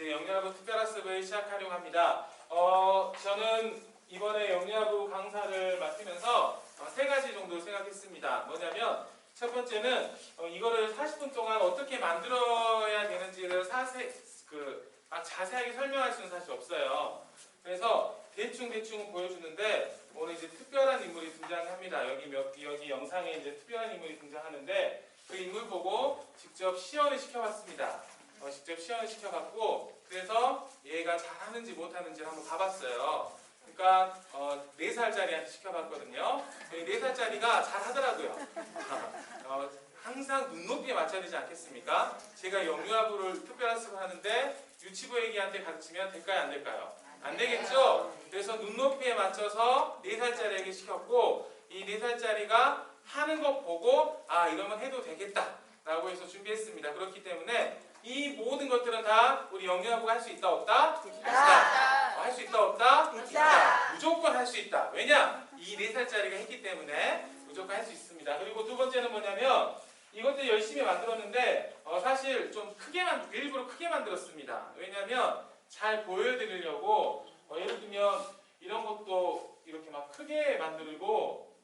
이제 영유아부 특별학습을 시작하려고 합니다. 저는 이번에 영유아부 강사를 맡으면서 세 가지 정도 생각했습니다. 뭐냐면 첫 번째는 이거를 40분 동안 어떻게 만들어야 되는지를 자세하게 설명할 수는 사실 없어요. 그래서 대충 보여주는데 오늘 이제 특별한 인물이 등장합니다. 여기 영상에 이제 특별한 인물이 등장하는데 그 인물 보고 직접 시연을 시켜봤습니다. 직접 시연을 시켜봤고 그래서 얘가 잘하는지 못하는지를 한번 봐봤어요. 그러니까 4살짜리한테 시켜봤거든요. 4살짜리가 잘하더라고요. 항상 눈높이에 맞춰야 되지 않겠습니까? 제가 영유아부를 특별학습을 하는데 유치부 애기한테 가르치면 될까요? 안 될까요? 안 되겠죠? 그래서 눈높이에 맞춰서 4살짜리에게 시켰고 이 4살짜리가 하는 것 보고 이러면 해도 되겠다 라고 해서 준비했습니다. 그렇기 때문에 이 모든 것들은 다 우리 영유아부가 할 수 있다 없다? 있다. 할 수 있다 없다? 있다. 무조건 할 수 있다. 왜냐? 이 4살짜리가 했기 때문에 무조건 할 수 있습니다. 그리고 두 번째는 뭐냐면 이것도 열심히 만들었는데 사실 좀 일부러 크게 만들었습니다. 왜냐면 잘 보여드리려고 예를 들면 이런 것도 이렇게 막 크게 만들고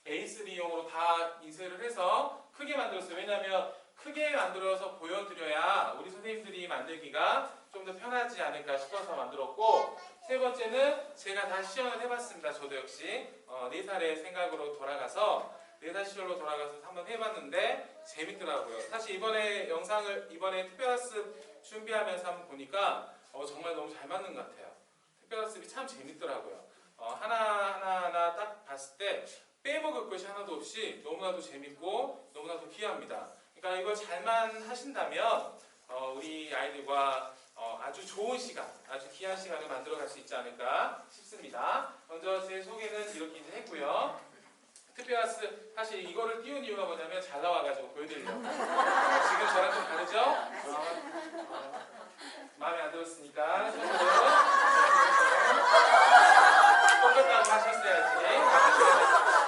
A3용으로 다 인쇄를 해서 크게 만들었어요. 왜냐면 크게 만들어서 보여드려야 우리 선생님들이 만들기가 좀 더 편하지 않을까 싶어서 만들었고 세 번째는 제가 다시 시연을 해봤습니다. 저도 역시 4살의 생각으로 돌아가서 4살 시절로 돌아가서 한번 해봤는데 재밌더라고요. 사실 이번에 특별학습 준비하면서 한번 보니까 정말 너무 잘 맞는 것 같아요. 특별학습이 참 재밌더라고요. 하나하나 딱 봤을 때 빼먹을 것이 하나도 없이 너무나도 재밌고 너무나도 귀합니다. 그러니까 이걸 잘만 하신다면 우리 아이들과 아주 좋은 시간, 아주 귀한 시간을 만들어갈 수 있지 않을까 싶습니다. 먼저 제 소개는 이렇게 이제 했고요. 특별학습 사실 이거를 띄운 이유가 뭐냐면 잘 나와가지고 보여드리려고. 지금 저랑 좀 다르죠? 마음에 안 들었으니까 손으로 똑같다고 하셨어야지.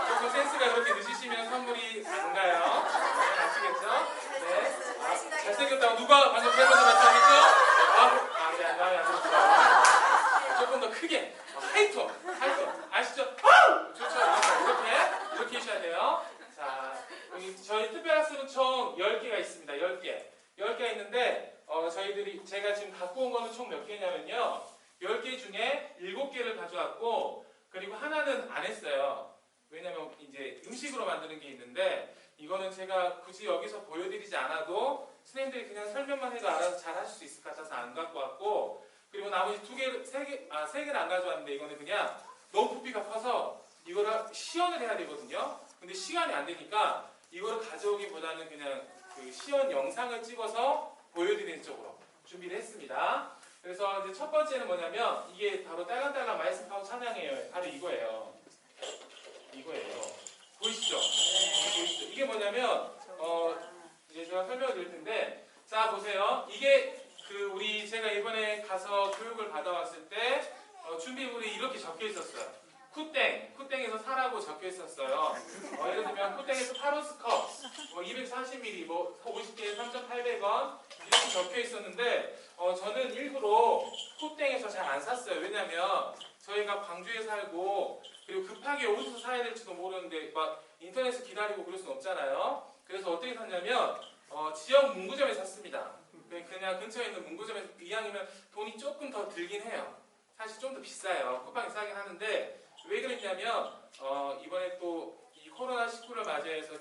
조금 센스가 그렇게 늦으시면 선물이 안 가요. 네, 아시겠죠? 네. 잘생겼다고 누가 방금 세 번째 말씀하셨죠? 네, 마음에 안 들었어요. 조금 더 크게 하이톤 아시죠? 좋죠? 이렇게 해주셔야 돼요. 자, 저희 특별학습은 총 10개가 있습니다. 10개가 있는데 제가 지금 갖고 온 거는 총 몇 개냐면요. 10개 중에 7개를 가져왔고 그리고 하나는 안 했어요. 왜냐면 이제 음식으로 만드는 게 있는데 이거는 제가 굳이 여기서 보여드리지 않아도 선생님들이 그냥 설명만 해도 알아서 잘 하실 수 있을 것 같아서 안 갖고 왔고 그리고 나머지 3개를 안 가져왔는데 이거는 그냥 너무 부피가 커서 이거를 시연을 해야 되거든요. 근데 시간이 안 되니까 이거를 가져오기보다는 그냥 그 시연 영상을 찍어서 보여드리는 쪽으로 준비를 했습니다. 그래서 이제 첫 번째는 뭐냐면 이게 바로 딸랑딸랑 말씀하고 찬양이에요. 바로 이거예요. 보이시죠? 이게 뭐냐면 이제 제가 설명을 드릴 텐데 자 보세요. 이게 제가 이번에 가서 교육을 받아왔을 때 준비물이 이렇게 적혀 있었어요. 쿠땡에서 사라고 적혀 있었어요. 예를 들면 쿠땡에서 파로스컵 240ml 50개에 3,800원 이렇게 적혀 있었는데 저는 일부러 쿠땡에서 잘 안 샀어요. 왜냐면 저희가 광주에 살고 그리고 급하게 어디서 사야 될지도 모르는데 막 인터넷에서 기다리고 그럴 수는 없잖아요. 그래서 어떻게 샀냐면 지역 문구점에 샀습니다. 그냥 근처에 있는 문구점에서 이왕이면 돈이 조금 더 들긴 해요. 사실 좀 더 비싸요. 쿠팡이 싸긴 하는데 왜 그랬냐면 이번에 또 이 코로나19를 맞이해서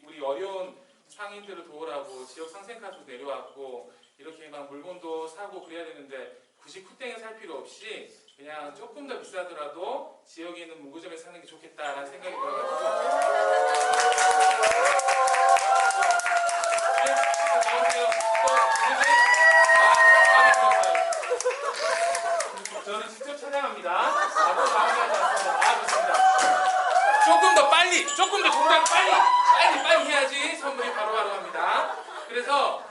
우리 어려운 상인들을 도우라고 지역 상생카도 내려왔고 이렇게 막 물건도 사고 그래야 되는데 굳이 쿠땡에 살 필요 없이 그냥 조금 더 비싸더라도 지역에 있는 문구점에 사는 게 좋겠다라는 생각이 들어가지고 저는 직접 촬영합니다. 나도 마음에 하지 않습니다. 좋습니다. 조금 더 정답 빨리 해야지 선물이 바로바로 갑니다. 그래서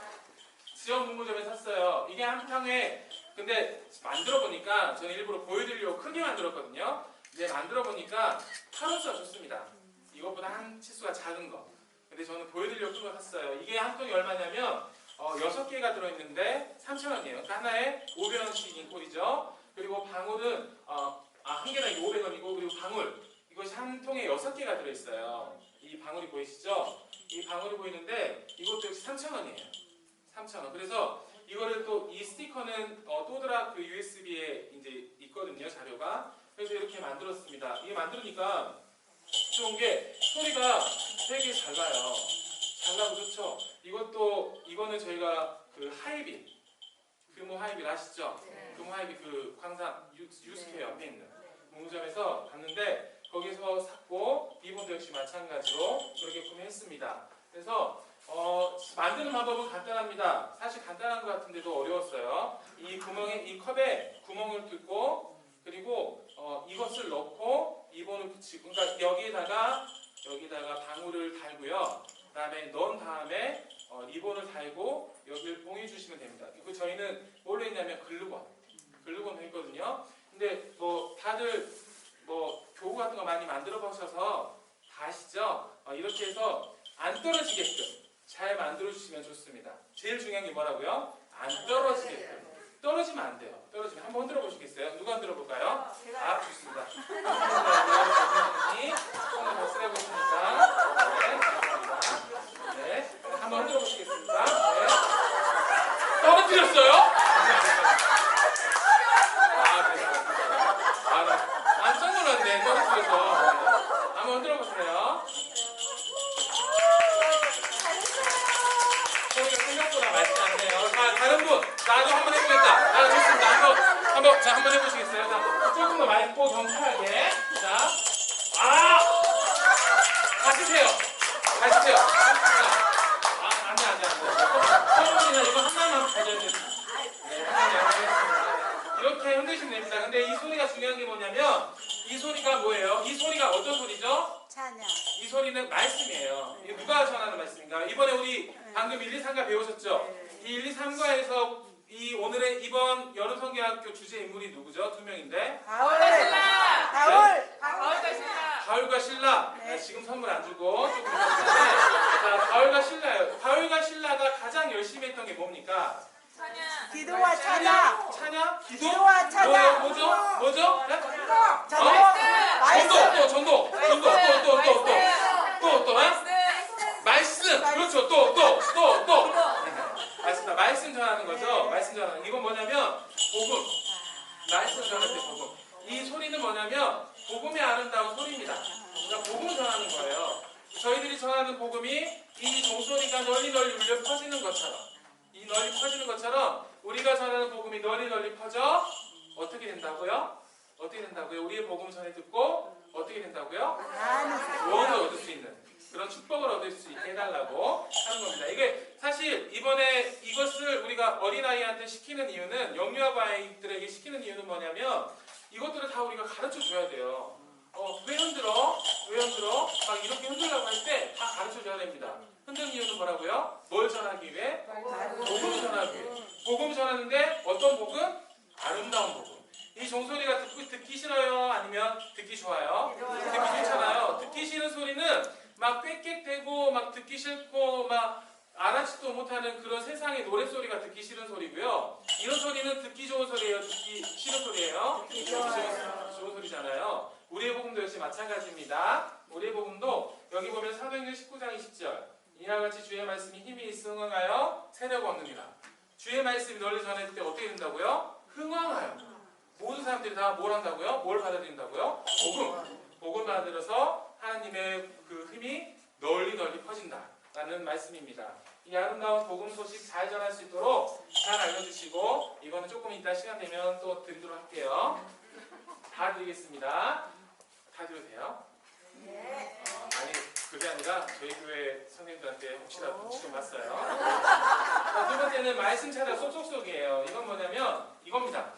지역 문구점에 샀어요. 이게 한 평에 근데 만들어보니까 저는 일부러 보여드리려고 크게 만들었거든요. 근데 만들어보니까 파로스가 좋습니다. 이것보다 한 치수가 작은 거. 근데 저는 보여드리려고 큰 거 샀어요. 이게 한 통이 얼마냐면 6개가 들어있는데 3,000원이에요. 그러니까 하나에 500원씩인 꼴이죠. 그리고 방울은 한 개당 500원이고, 그리고 방울 이것이 한 통에 6개가 들어있어요. 이 방울이 보이시죠? 이 방울이 보이는데 이것도 역시 3,000원이에요. 3,000원. 그래서 이거를 또 이 스티커는 또드라 그 USB에 이제 있거든요, 자료가. 그래서 이렇게 만들었습니다. 이게 만들으니까 좋은 게 소리가 되게 잘 나요. 잘 나고 좋죠. 이거는 저희가 그 하이빗, 금호 하이빗 아시죠? 네. 금호 하이빗 그 광산 유스케 옆에 있는 문구점에서 갔는데 거기서 샀고, 이번도 역시 마찬가지로 그렇게 구매했습니다. 그래서 만드는 방법은 간단합니다. 사실 간단한 것 같은데도 어려웠어요. 이 컵에 구멍을 뚫고, 그리고 이것을 넣고 리본을 붙이고, 그러니까 여기에다가 방울을 달고요. 그다음에 넣은 다음에 리본을 달고 여기를 봉해 주시면 됩니다. 그 저희는 뭘로 했냐면 글루건으로 했거든요. 근데 다들 교구 같은 거 많이 만들어 보셔서 다 아시죠? 이렇게 해서 안 떨어지게끔 잘 만들어 주시면 좋습니다. 제일 중요한 게 뭐라고요? 안 떨어지게끔. 떨어지면 안 돼요. 떨어지면 한번 흔들어 보시겠어요? 누가 흔들어 볼까요? 좋습니다. 손을 버스해 보시니까. 네, 감사합니다. 네, 한번 흔들어 보시겠습니까? 네. 떨어뜨렸어요? 깜짝 놀랐네, 떨어뜨려서. 한번 흔들어 보세요. 소리가 생각보다 맛있지 않네요. 자, 다른 분, 나도 한번 해보겠다. 좋습니다. 한번 해보시겠어요? 자, 조금 더 맑고 경쾌하게. 자, 가시세요. 안 돼. 서로이나 이거 하나만 가져야 됩니다. 네, 하나 이렇게 흔드시면 됩니다. 근데 이 소리가 중요한 게 뭐냐면, 이 소리가 뭐예요? 이 소리가 어떤 소리죠? 찬양. 이 소리는 말씀이에요. 이게 누가 전하는 말씀인가? 이번에 우리 방금 1, 2, 3과 배우셨죠? 이 1, 2, 3과에서 오늘의 이번 여름성경학교 주제 인물이 누구죠? 2명인데. 바울과 신라. 네. 지금 선물 안 주고 조금 자, 바울과 신라예요. 바울과 신라가 가장 열심히 했던 게 뭡니까? 기도와 찬양. 찬양? 기도와 찬양. 뭐죠? 네? 전도. 또 말씀. 그렇죠. 또. 맞습니다. 말씀 전하는 거죠. 말씀 전하는. 이건 뭐냐면 복음. 말씀 전할 때 복음. 이 소리는 뭐냐면 복음의 아름다운 소리입니다. 그러니까 복음을 전하는 거예요. 저희들이 전하는 복음이 이 종소리가 널리 울려 퍼지는 것처럼 우리가 전하는 복음이 널리 퍼져 어떻게 된다고요? 우리의 복음을 전해 듣고 어떻게 된다고요? 구원을 얻을 수 있는 그런 축복을 얻을 수 있게 해달라고 하는 겁니다. 이게 사실 이번에 이것을 우리가 어린아이한테 시키는 이유는, 영유아부 아이들에게 시키는 이유는 뭐냐면 이것들을 다 우리가 가르쳐 줘야 돼요. 왜 흔들어? 막 이렇게 흔들라고 할 때 다 가르쳐 줘야 됩니다. 흔드는 이유는 뭐라고요? 뭘 전하기 위해? 복음을 전하기 위해. 복음을 전하는데 어떤 복음? 아름다운 복음. 이 종소리가 듣기 싫어요? 아니면 듣기 좋아요? 듣기 싫잖아요. 듣기 싫은 소리는 막 꽥꽥대고 막 듣기 싫고 막 알아듣지도 못하는 그런 세상의 노랫소리가 듣기 싫은 소리고요. 이런 소리는 듣기 좋은 소리예요? 듣기 싫은 소리예요? 듣기 좋은 소리잖아요. 우리의 복음도 역시 마찬가지입니다. 우리의 복음도 여기 보면 사도행전 19장 20절, 이와 같이 주의 말씀이 힘이 있어 흥하여 세력 얻느니라. 주의 말씀이 널리 전해질 때 어떻게 된다고요? 흥황하여. 모든 사람들이 다 뭘 한다고요? 뭘 받아들인다고요? 복음 받아들여서 하나님의 그 힘이 널리 퍼진다라는 말씀입니다. 이 아름다운 복음 소식 잘 전할 수 있도록 잘 알려주시고, 이거는 조금 이따 시간 되면 또 드리도록 할게요. 다 드리겠습니다. 다 드려도 돼요? 네. 아니, 그게 아니라 저희 교회 선생님들한테 혹시라도 눈치 좀 봤어요. 자, 두 번째는 말씀 찾아 쏙쏙쏙이에요. 이건 뭐냐면 이겁니다.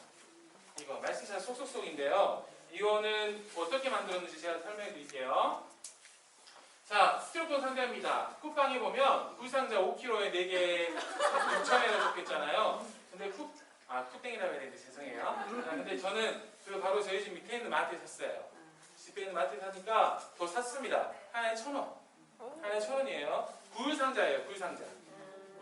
이거 말씀 찾아 쏙쏙쏙인데요. 이거는 어떻게 만들었는지 제가 설명해 드릴게요. 자, 스티로폼 상자입니다. 쿠팡에 보면 굴상자 5kg에 4개 6,000원이라고 적혀있잖아요. 근데 쿠땡이라고 해야 되는데 죄송해요. 근데 저는 바로 저희 집 밑에 있는 마트에 샀어요. 집에 있는 마트에 사니까 더 샀습니다. 하나에 1,000원. 하나에 1,000원이에요. 굴상자예요. 굴상자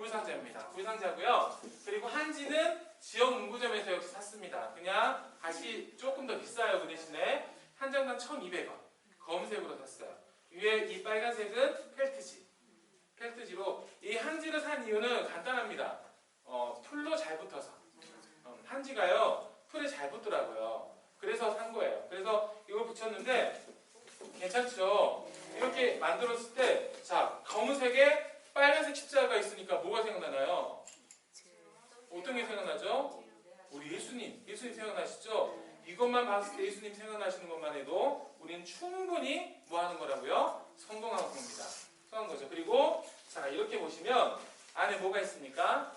굴상자입니다. 굴상자고요. 그리고 한지는 지역 문구점에서 역시 샀습니다. 그냥 값이 조금 더 비싸요. 그 대신에 한 장당 1,200원. 검은색으로 샀어요. 위에 이 빨간색은 펠트지. 펠트지로 이 한지를 산 이유는 간단합니다. 풀로 잘 붙어서. 한지가요 풀에 잘 붙더라고요. 그래서 산 거예요. 그래서 이걸 붙였는데 괜찮죠? 이렇게 만들었을 때, 자, 검은색에 빨간색 십자가가 있으니까 뭐가 생각나나요? 어떤 게 생각나죠? 우리 예수님 생각나시죠? 이것만 봤을 때 예수님 생각나시는 것만 해도 우리는 충분히 뭐 하는 거라고요? 성공한 겁니다. 성공한 거죠. 그리고 자, 이렇게 보시면 안에 뭐가 있습니까?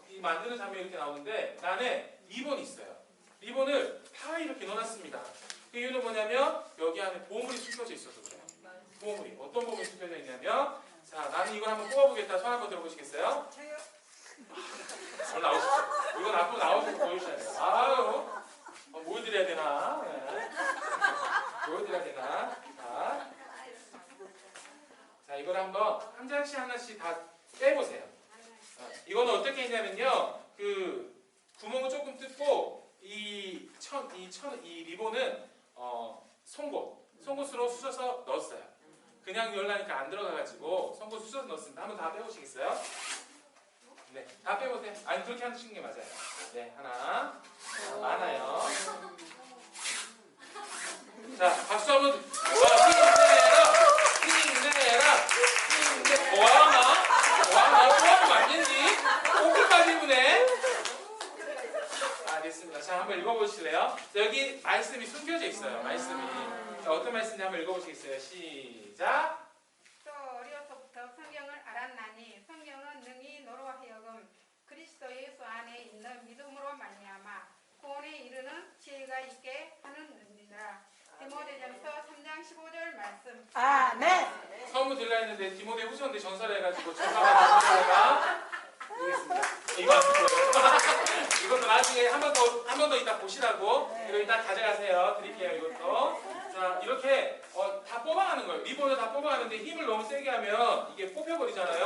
이 만드는 장면이 이렇게 나오는데 안에 리본이 있어요. 리본을 다 이렇게 넣어놨습니다. 그 이유는 뭐냐면 여기 안에 보물이 숨겨져 있어서 그래요. 보물이 어떤 보물이 숨겨져 있냐면, 자, 나는 이걸 한번 뽑아보겠다. 손 한번 들어보시겠어요? 오늘 나오시죠. 이건 앞으로 나오셔서 보여주셔야 돼요. 아유, 뭘 드려야 되나? 네. 뭘 드려야 되나? 자, 이걸 한번 한 장씩 하나씩 다 빼보세요. 이거는 어떻게 했냐면요, 그 구멍을 조금 뜯고 이 리본은 송곳으로 쑤셔서 넣었어요. 그냥 열라니까 안 들어가가지고 송곳 쑤셔서 넣었습니다. 한번 다 빼보시겠어요? 네, 다 빼보세요. 아니, 그렇게 하시는 게 맞아요. 네, 하나. 많아요. 자, 박수 한번. 힘내라. 뭐하나 포함이 맞는지 오크까지 입으네. 됐습니다. 자, 한번 읽어보실래요? 자, 여기 말씀이 숨겨져 있어요. 말씀이. 자, 어떤 말씀인지 한번 읽어보시겠어요? 시작. 또 어려서부터 성경을 알았나니 성경은 능히 너로 하여금 그리스도 예수 안에 있는 믿음으로 말미암아 구원에 이르는 지혜가 있게 하느니라. 디모데전서 3장 15절 말씀. 아멘. 선물 드리려 했는데 디모데 후서인데 전설을 해가지고 전사가 보겠습니다. 이거 안 듣고요. 이것도 나중에 한 번 더 이따 보시라고. 이거 이따 가져가세요. 드릴게요. 이것도. 자, 이렇게 다 뽑아가는 거예요. 리본을 다 뽑아가는데 힘을 너무 세게 하면 이게 뽑혀버리잖아요.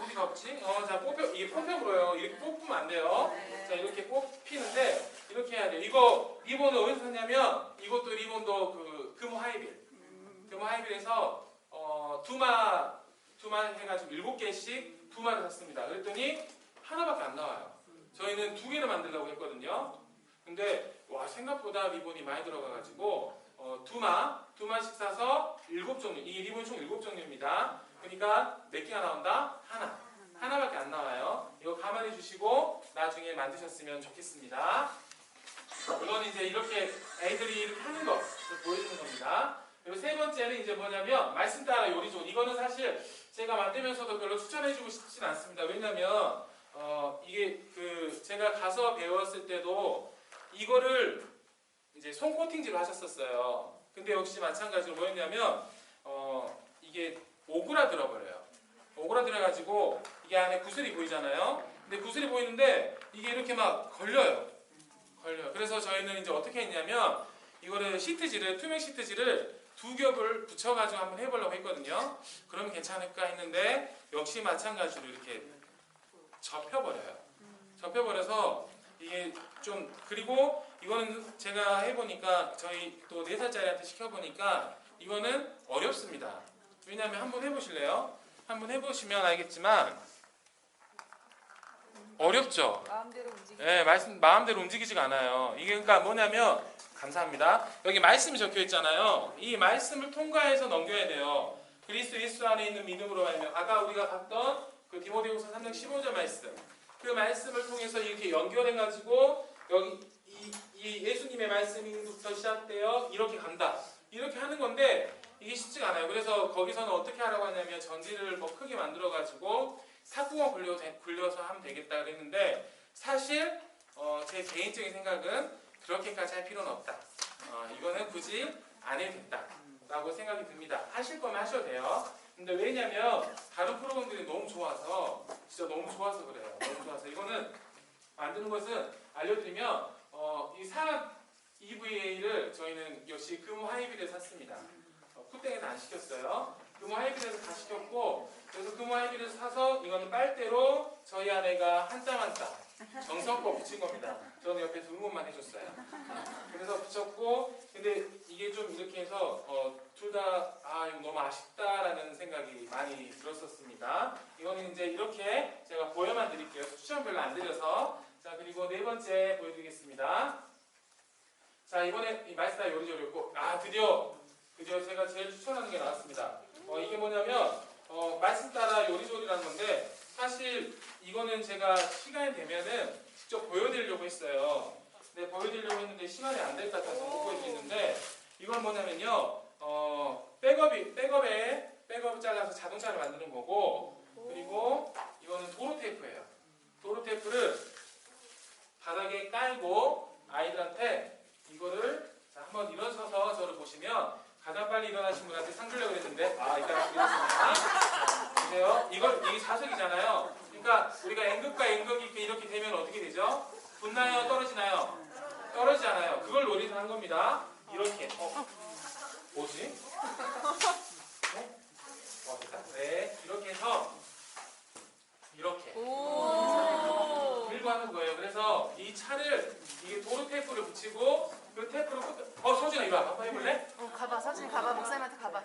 어디가 없지? 자, 이게 뽑혀버려요. 이렇게 뽑으면 안 돼요. 자, 이렇게 뽑히는데 이렇게 해야 돼요. 이거 리본을 어디서 샀냐면 이것도 리본도 그 금호 하이빌에서 두마 해가지고 7개씩 두마를 샀습니다. 그랬더니 하나밖에 안 나와요. 저희는 2개를 만들려고 했거든요. 근데 와, 생각보다 리본이 많이 들어가가지고 두마씩 사서 7종류. 이 리본 총 7종류입니다. 그러니까 몇 개가 나온다? 하나밖에 안 나와요. 이거 가만히 주시고 나중에 만드셨으면 좋겠습니다. 이건 이제 이렇게 애들이 이렇게 하는 거 보여주는 겁니다. 그리고 세 번째는 이제 뭐냐면 말씀 따라 요리조. 이거는 사실 제가 만들면서도 별로 추천해주고 싶진 않습니다. 왜냐면 이게 제가 가서 배웠을 때도 이거를 이제 솜 코팅지로 하셨었어요. 근데 역시 마찬가지로 뭐였냐면 이게 오그라들어버려요. 오그라들어가지고 이게 안에 구슬이 보이잖아요. 근데 구슬이 보이는데 이게 이렇게 막 걸려요. 그래서 저희는 이제 어떻게 했냐면 이거를 투명 시트지를 2겹을 붙여가지고 한번 해보려고 했거든요. 그러면 괜찮을까 했는데 역시 마찬가지로 이렇게 접혀버려서 이게 좀, 그리고 이거는 제가 해보니까 저희 또 4살짜리한테 시켜보니까 이거는 어렵습니다. 왜냐하면 한번 해보실래요? 한번 해보시면 알겠지만 어렵죠? 네, 마음대로 움직이지가 않아요. 이게 그러니까 뭐냐면, 감사합니다. 여기 말씀이 적혀 있잖아요. 이 말씀을 통과해서 넘겨야 돼요. 그리스도 예수 안에 있는 믿음으로 말면, 아까 우리가 봤던 그 디모데후서 3장 15절 말씀, 그 말씀을 통해서 이렇게 연결해가지고 여기 이 예수님의 말씀부터 시작되어 이렇게 간다. 이렇게 하는 건데 이게 쉽지가 않아요. 그래서 거기서는 어떻게 하라고 하냐면 전지를 뭐 크게 만들어가지고 사구멍 굴려서 하면 되겠다 그랬는데, 사실 제 개인적인 생각은 그렇게까지 할 필요는 없다. 이거는 굳이 안 해도 된다라고 생각이 듭니다. 하실 거면 하셔도 돼요. 근데 왜냐면 다른 프로그램들이 너무 좋아서, 진짜 너무 좋아서 그래요. 너무 좋아서. 이거는 만드는 것은 알려드리면 이 사각 EVA를 저희는 역시 금호 하이빌에 샀습니다. 쿠땡에는 안 시켰어요. 금호 하이브리드 다 시켰고, 그래서 금호 하이브리드 사서 이거는 빨대로 저희 아내가 한 땀 한 땀 정성껏 붙인 겁니다. 저는 옆에서 응원만 해줬어요. 그래서 붙였고, 근데 이게 좀 이렇게 해서 둘 다 이거 너무 아쉽다라는 생각이 많이 들었었습니다. 이거는 이제 이렇게 제가 보여만 드릴게요. 추천 별로 안 드려서. 자, 그리고 네 번째 보여드리겠습니다. 자, 이번에 이 마이스터 요리조리였고, 드디어 제가 제일 추천하는 게 나왔습니다. 이게 뭐냐면 말씀 따라 요리조리라는 건데, 사실 이거는 제가 시간이 되면은 직접 보여드리려고 했어요. 근데 보여드리려고 했는데 시간이 안 될 것 같아서 못 보여드리는데, 이건 뭐냐면요, 백업을 잘라서 자동차를 만드는 거고, 그리고 이거는 도로 테이프예요. 도로 테이프를 바닥에 깔고 아이들한테 이거를, 자, 한번 일어서서 저를 보시면, 가장 빨리 일어나신 분한테 상 주려고 했는데, 이따가 드리겠습니다. 보세요. 이게 자석이잖아요. 그러니까 우리가 N극과 N극이 이렇게 되면 어떻게 되죠? 붙나요? 떨어지나요? 떨어지잖아요. 그걸 노리서 한 겁니다. 이렇게. 뭐지? 됐다. 네. 이렇게 해서 이렇게 밀고 하는 거예요. 그래서 이 차를, 이게 도로 테이프를 붙이고, 그 테이프를 서준아 이리 와. 한번 해볼래? 가봐, 서준이 가봐. 목사님한테 가봐.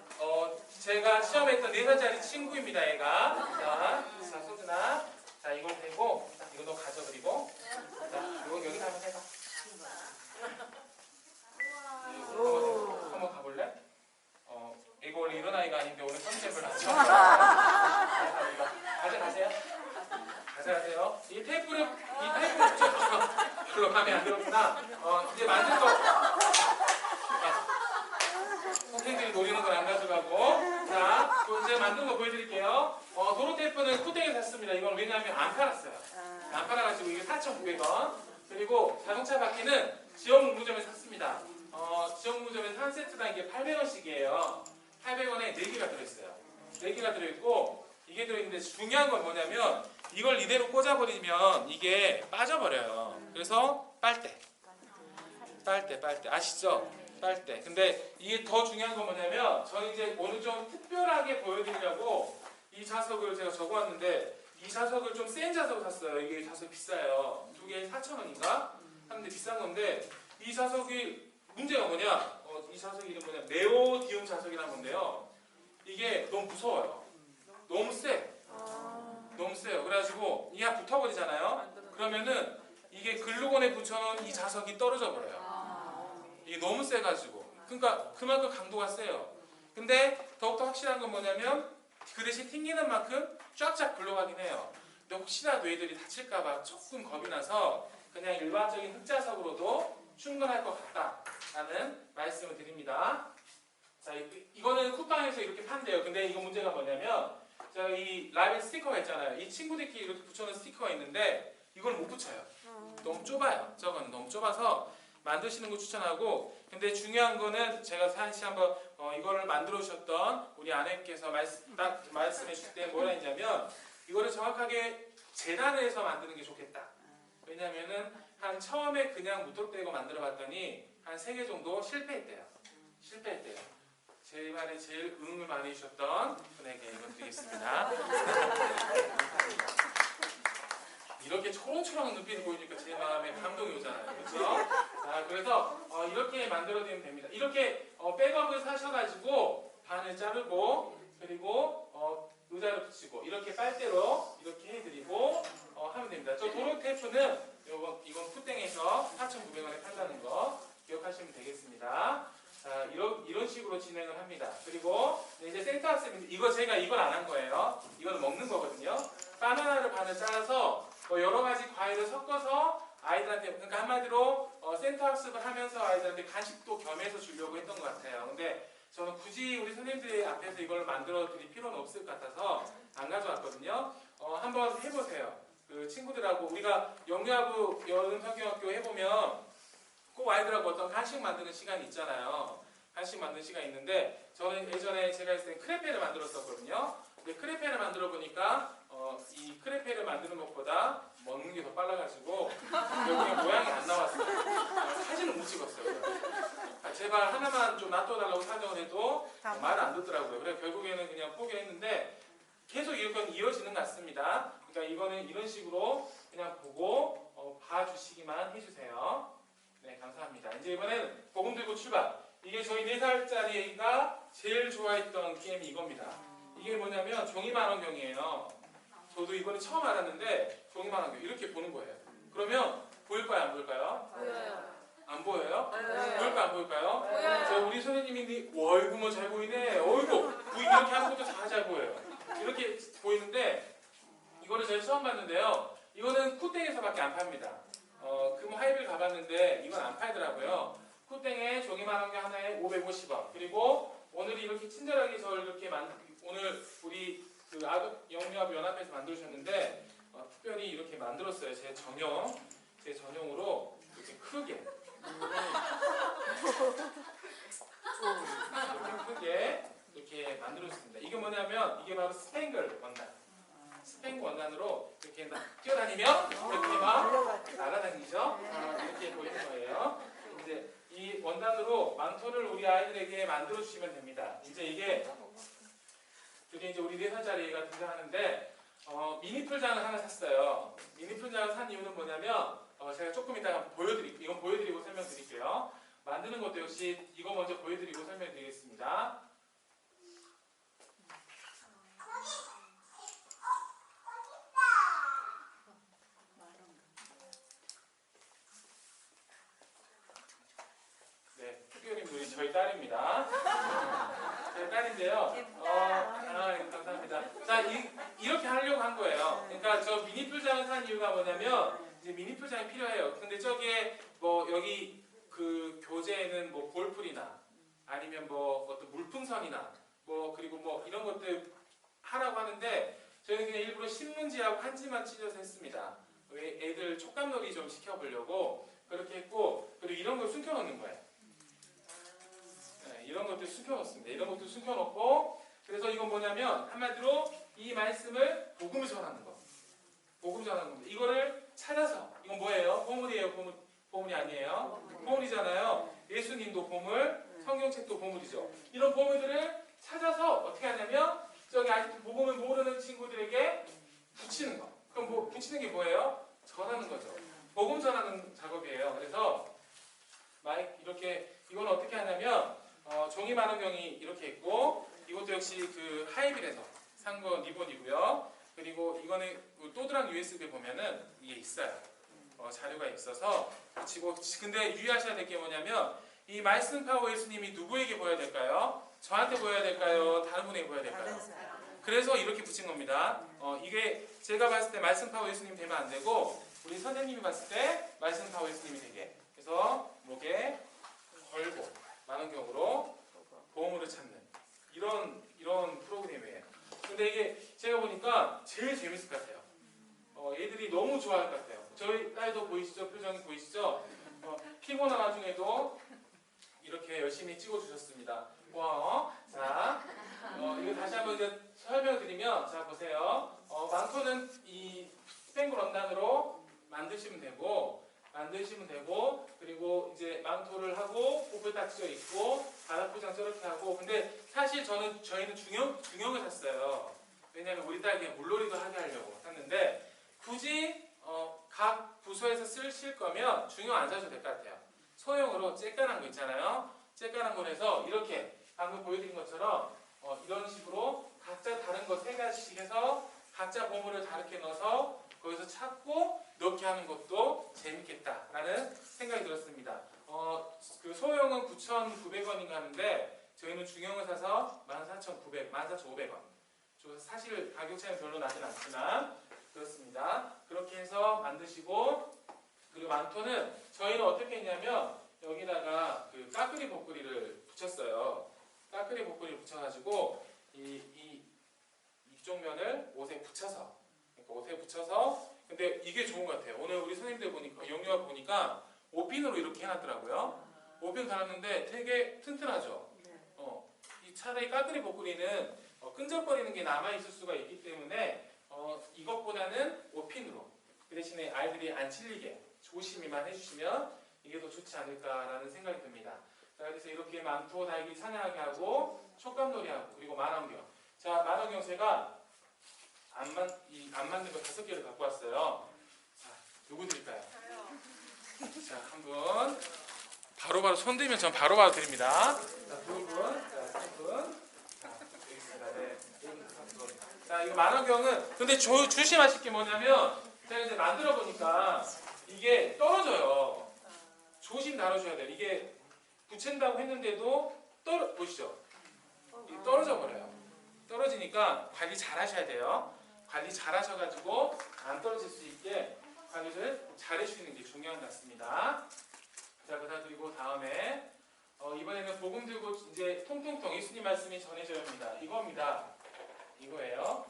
제가 시험했던 4살짜리 친구입니다, 얘가. 자, 서준아. 자, 이걸 대고, 이거 너 가져, 그리고. 자, 이거 여기 한번 해봐. 한번 가볼래? 이거 원래 이런 아이가 아닌데 오늘 컨셉을 하죠. 가져가세요. 가져가세요. 이 테이프를 붙여서 별로 마음에 안 들었구나. 이제 만든 거. 선생님들이 노리는 걸 안 가져가고. 자, 이제 만든 거 보여드릴게요. 도로 테이프는 쿠땡에서 샀습니다. 이건 왜냐하면 안 팔았어요. 안 팔아가지고 이게 4,900원. 그리고 자동차 바퀴는 지역 문구점에서 샀습니다. 지역 문구점에서 한 세트당 이게 800원씩이에요. 800원에 4개가 들어있어요. 4개가 들어있고, 이게 들어있는데 중요한 건 뭐냐면, 이걸 이대로 꽂아버리면 이게 빠져버려요. 그래서 빨대. 아시죠? 빨대. 근데 이게 더 중요한 건 뭐냐면, 저는 이제 오늘 좀 특별하게 보여드리려고 이 자석을 제가 적어왔는데, 이 자석을 좀 센 자석을 샀어요. 이게 자석 비싸요. 2개에 4,000원인가? 하는데 비싼 건데, 이 자석이 문제가 뭐냐? 이 자석 이름 뭐냐? 네오디움 자석이라는 건데요. 이게 너무 무서워요. 너무 세. 너무 세요. 그래가지고 이게 붙어버리잖아요. 그러면은 이게 글루건에 붙여놓은 이 자석이 떨어져 버려요. 이게 너무 세가지고. 그러니까 그만큼 강도가 세요. 근데 더욱더 확실한 건 뭐냐면, 그 대신 튕기는 만큼 쫙쫙 굴러가긴 해요. 근데 혹시라도 애들이 다칠까봐 조금 겁이 나서 그냥 일반적인 흑자석으로도 충분할 것 같다라는 말씀을 드립니다. 자, 이거는 쿠팡에서 이렇게 판대요. 근데 이거 문제가 뭐냐면, 제가 이 라벨 스티커가 있잖아요. 이 친구들끼리 이렇게 붙여놓은 스티커가 있는데 이걸 못 붙여요. 너무 좁아요. 저거는 너무 좁아서 만드시는 거 추천하고, 근데 중요한 거는 제가 사실 한번 이거를 만들어 주셨던 우리 아내께서 말씀해 주실 때 뭐라 했냐면, 이거를 정확하게 재단해서 만드는 게 좋겠다. 왜냐면은 처음에 그냥 무턱대고 만들어 봤더니 한 3개 정도 실패했대요. 제 말에 제일 응을 많이 해주셨던 분에게 이거 드리겠습니다. 이렇게 초롱초롱한 눈빛을 보이니까 제 마음에 감동이 오잖아요. 그렇죠? 자, 그래서 이렇게 만들어드리면 됩니다. 이렇게 백업을 사셔가지고 반을 자르고, 그리고 의자를 붙이고, 이렇게 빨대로 이렇게 해드리고 하면 됩니다. 저 도로 테이프는 이건 푸땡에서 4,900원에 판다는 거 기억하시면 되겠습니다. 자, 이런 식으로 진행을 합니다. 그리고 이제 센터 학습인데, 이걸 안 한 거예요. 이거는 먹는 거거든요. 바나나를 반을 잘라서 여러 가지 과일을 섞어서 아이들한테, 그러니까 한마디로 센터 학습을 하면서 아이들한테 간식도 겸해서 주려고 했던 것 같아요. 근데 저는 굳이 우리 선생님들 앞에서 이걸 만들어 드릴 필요는 없을 것 같아서 안 가져왔거든요. 한번 해보세요. 그 친구들하고 우리가 영유아부 여름성경학교 해보면 꼭 아이들하고 어떤 간식 만드는 시간이 있잖아요. 간식 만드는 시간이 있는데, 저는 예전에 제가 했을 때 크레페를 만들었었거든요. 근데 크레페를 만들어 보니까 이 크레페를 만드는 것보다 먹는 게 더 빨라가지고 결국에 모양이 안 나왔어요. 사진을 못 찍었어요. 제발 하나만 좀 놔둬달라고 사정을 해도 말을 안 듣더라고요. 그래서 결국에는 그냥 포기했는데 계속 이건 이어지는 것 같습니다. 그러니까 이거는 이런 식으로 그냥 보고 봐주시기만 해주세요. 네, 감사합니다. 이제 이번엔 복음 들고 출발. 이게 저희 4살짜리 애기가 제일 좋아했던 게임이 이겁니다. 이게 뭐냐면 종이만원경이에요. 저도 이번에 처음 알았는데 종이만원경 이렇게 보는 거예요. 그러면 보일까요, 안 보일까요? 보여요. 안 보여요? 보여요. 보일까요, 안 보일까요? 보여요. 저 우리 선생님이 어이구 뭐 잘 보이네. 어이구 이렇게 하는 것도 다 잘 보여요. 이렇게 보이는데 이거는 제가 처음 봤는데요. 이거는 쿠땡에서밖에 안 팝니다. 금 하이빌 가봤는데 이건 안 팔더라고요. 쿠땡에 종이만원경 하나에 550원. 그리고 오늘 이렇게 친절하게 저를 이렇게 오늘 우리 그 영유아부 연합회에서 만들어주셨는데 특별히 이렇게 만들었어요. 제 전용으로 이렇게 크게 이렇게 만들어줬습니다. 이게 뭐냐면 이게 바로 스팽글 원단. 스팽글 원단으로 이렇게 뛰어다니면 이렇게 막 날아다니죠. 이렇게 보이는 거예요. 이제 이 원단으로 망토를 우리 아이들에게 만들어 주시면 됩니다. 이제 이게 이제 우리 4살짜리가 등장하는데 미니 풀장을 하나 샀어요. 미니 풀장을 산 이유는 뭐냐면 제가 조금 이따가 이건 보여드리고 설명드릴게요. 만드는 것도 역시 이거 먼저 보여드리고 설명드리겠습니다. 네, 특별히 저희 딸입니다. 제 딸인데요. 감사합니다. 자, 이렇게 하려고 한 거예요. 그러니까 저 미니 풀장을 산 이유가 뭐냐면 이제 미니 풀장이 필요해요. 근데 저기에 뭐 여기 그 교재에는 뭐 볼풀이나 아니면 뭐 어떤 물풍선이나 뭐 그리고 뭐 이런 것들 하라고 하는데 저희는 그냥 일부러 신문지하고 한지만 찢어서 했습니다. 왜 애들 촉감놀이 좀 시켜보려고 그렇게 했고, 그리고 이런 걸 숨겨놓는 거예요. 네, 이런 것들 숨겨놓습니다. 이런 것도 숨겨놓고, 그래서 이건 뭐냐면 한마디로 이 말씀을 복음을 전하는 거. 복음 전하는 겁니다. 이거를 찾아서, 이건 뭐예요? 보물이에요? 보물이 아니에요? 보물이잖아요. 예수님도 보물, 성경책도 보물이죠. 이런 보물들을 찾아서 어떻게 하냐면 저기 아직도 복음을 모르는 친구들에게 붙이는 거. 그럼 뭐 붙이는 게 뭐예요? 전하는 거죠. 복음 전하는 작업이에요. 그래서 이렇게 이건 어떻게 하냐면 종이만원경이 이렇게 있고, 이것도 역시 그 하이빌에서 산 거 리본이고요. 그리고 이거는 또드랑 USB 보면은 이게 있어요. 자료가 있어서 붙이고. 근데 유의하셔야 될 게 뭐냐면 이 말씀 파워 예수님이 누구에게 보여야 될까요? 저한테 보여야 될까요? 다른 분에게 보여야 될까요? 그래서 이렇게 붙인 겁니다. 이게 제가 봤을 때 말씀 파워 예수님 되면 안 되고, 우리 선생님이 봤을 때 말씀 파워 예수님이 되게. 그래서 목에 걸고 만원경으로 보물을 찾는 이런 프로그램이에요. 근데 이게 제가 보니까 제일 재밌을 것 같아요. 애들이 너무 좋아할 것 같아요. 저희 딸도 보이시죠? 표정이 보이시죠? 피곤한 와중에도 이렇게 열심히 찍어주셨습니다. 와, 자, 이거 다시 한번 이제 설명드리면, 자 보세요. 망토는 이 스팽글 원단으로 만드시면 되고, 그리고 이제 망토를 하고 뽀글 딱지어 있고 바닥 포장 저렇게 하고. 근데 사실 저희는 중형을 샀어요. 왜냐면 우리 딸이 물놀이도 하게 하려고 샀는데, 굳이 각 부서에서 쓰실 거면 중형 안 사셔도 될 것 같아요. 소형으로 쬐깐한 거 있잖아요. 쬐깐한 거 해서 이렇게 방금 보여드린 것처럼 이런 식으로 각자 다른 거 3가지씩 해서 각자 보물을 다르게 넣어서 거기서 찾고 넣게 하는 것도 재밌겠다라는 생각이 들었습니다. 그 소형은 9,900원인가 하는데 저희는 중형을 사서 14,500원. 사실 가격 차이는 별로 나진 않지만 그렇습니다. 그렇게 해서 만드시고, 그리고 망토는 저희는 어떻게 했냐면 여기다가 그 까끄리 복구리를 붙였어요. 까끄리 복구리를 붙여가지고 이쪽 면을 옷에 붙여서, 근데 이게 좋은 것 같아요. 오늘 우리 선생님들 보니까, 영유아 보니까 오핀으로 이렇게 해놨더라고요. 오핀 달았는데 되게 튼튼하죠. 이 차라리 까끄리 복구리는 끈적거리는 게 남아있을 수가 있기 때문에 이것보다는 5핀으로 그 대신에 아이들이 안 찔리게 조심히만 해주시면 이게 더 좋지 않을까라는 생각이 듭니다. 자, 그래서 이렇게 망토 달기 사냥하게 하고 촉감놀이 하고 그리고 만원경. 자, 만원경 제가 안 만든 거 5개를 갖고 왔어요. 자, 누구 드릴까요? 자, 한 분. 바로바로 손 들면 전 바로바로 드립니다. 자, 두 분. 자, 세 분. 자, 여기 있습니다. 네. 자, 이거 만원경은 근데 조심하실 게 뭐냐면 제가 이제 만들어 보니까 이게 떨어져요. 조심 다뤄줘야 돼요. 이게 붙인다고 했는데도 보시죠. 이게 떨어져 버려요. 떨어지니까 관리 잘 하셔야 돼요. 관리 잘 하셔가지고 안 떨어질 수 있게 관리를 잘 해주시는 게 중요한 것 같습니다. 자, 그리고 다음에 이번에는 복음 들고 이제 통통통 예수님 말씀이 전해져야 합니다. 이겁니다. 이거예요.